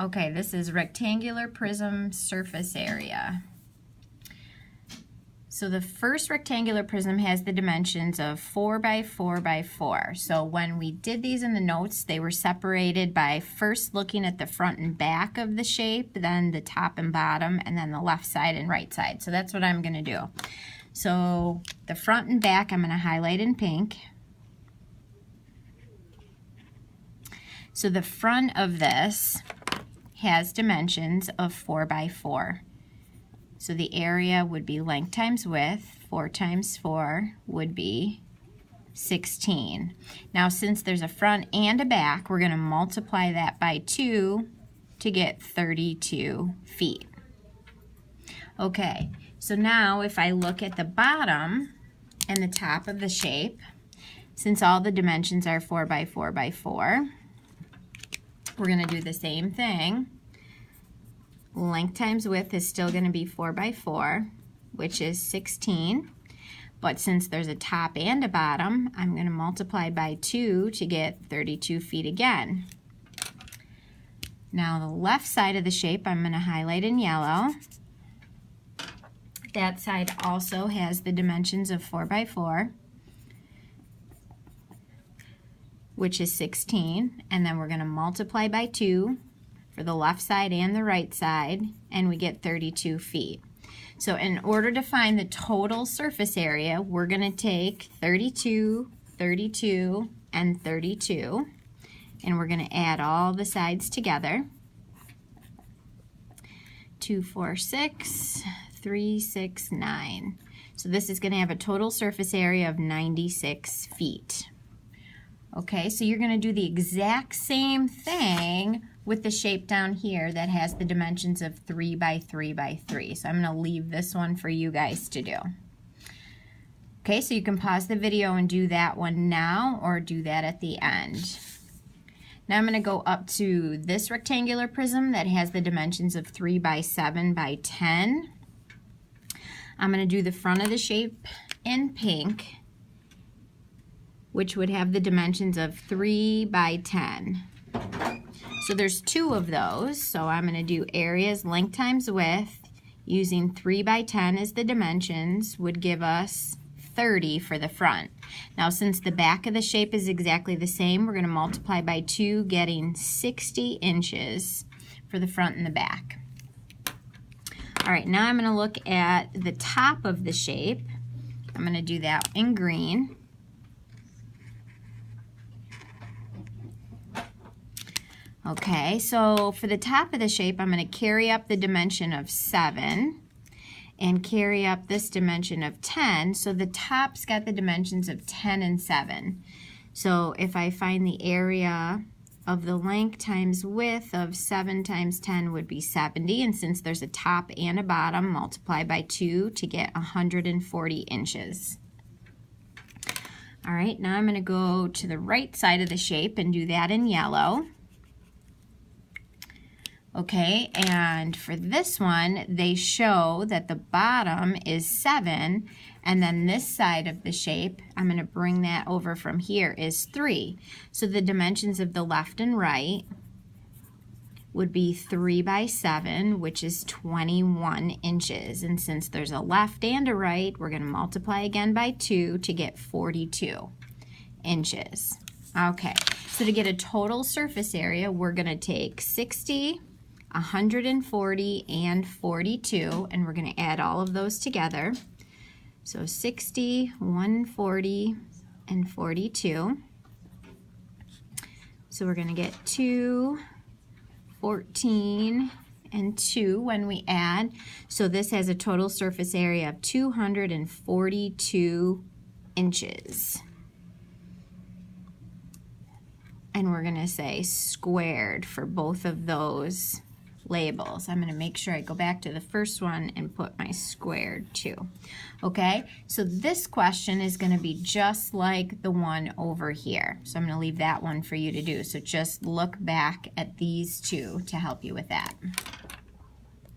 Okay, this is rectangular prism surface area. So the first rectangular prism has the dimensions of 4 by 4 by 4. So when we did these in the notes, they were separated by first looking at the front and back of the shape, then the top and bottom, and then the left side and right side. So that's what I'm going to do. So the front and back I'm going to highlight in pink. So the front of this has dimensions of 4 by 4. So the area would be length times width. 4 times 4 would be 16. Now since there's a front and a back, we're going to multiply that by 2 to get 32 feet. Okay, so now if I look at the bottom and the top of the shape, since all the dimensions are 4 by 4 by 4, we're going to do the same thing. Length times width is still going to be 4 by 4, which is 16. But since there's a top and a bottom, I'm going to multiply by 2 to get 32 feet again. Now the left side of the shape I'm going to highlight in yellow. That side also has the dimensions of 4 by 4. Which is 16, and then we're going to multiply by 2 for the left side and the right side, and we get 32 feet. So in order to find the total surface area, we're going to take 32, 32, and 32, and we're going to add all the sides together. 2, 4, 6, 3, 6, 9. So this is going to have a total surface area of 96 feet. Okay, so you're going to do the exact same thing with the shape down here that has the dimensions of 3 by 3 by 3. So I'm going to leave this one for you guys to do. Okay, so you can pause the video and do that one now, or do that at the end. Now I'm going to go up to this rectangular prism that has the dimensions of 3 by 7 by 10. I'm going to do the front of the shape in pink, which would have the dimensions of 3 by 10. So there's 2 of those, so I'm going to do areas length times width using 3 by 10 as the dimensions would give us 30 for the front. Now since the back of the shape is exactly the same, we're going to multiply by 2, getting 60 inches for the front and the back. Alright, now I'm going to look at the top of the shape. I'm going to do that in green. Okay, so for the top of the shape, I'm going to carry up the dimension of 7 and carry up this dimension of 10. So the top's got the dimensions of 10 and 7. So if I find the area of the length times width of 7 times 10 would be 70. And since there's a top and a bottom, multiply by 2 to get 140 inches. All right, now I'm going to go to the right side of the shape and do that in yellow. Okay, and for this one, they show that the bottom is 7, and then this side of the shape, I'm going to bring that over from here, is 3. So the dimensions of the left and right would be 3 by 7, which is 21 inches. And since there's a left and a right, we're going to multiply again by 2 to get 42 inches. Okay, so to get a total surface area, we're going to take 60, 140, and 42, and we're going to add all of those together. So 60, 140, and 42. So we're going to get 2, 14, and 2 when we add. So this has a total surface area of 242 inches. And we're going to say squared for both of those labels. I'm going to make sure I go back to the first one and put my squared too. Okay, so this question is going to be just like the one over here. So I'm going to leave that one for you to do. So just look back at these two to help you with that.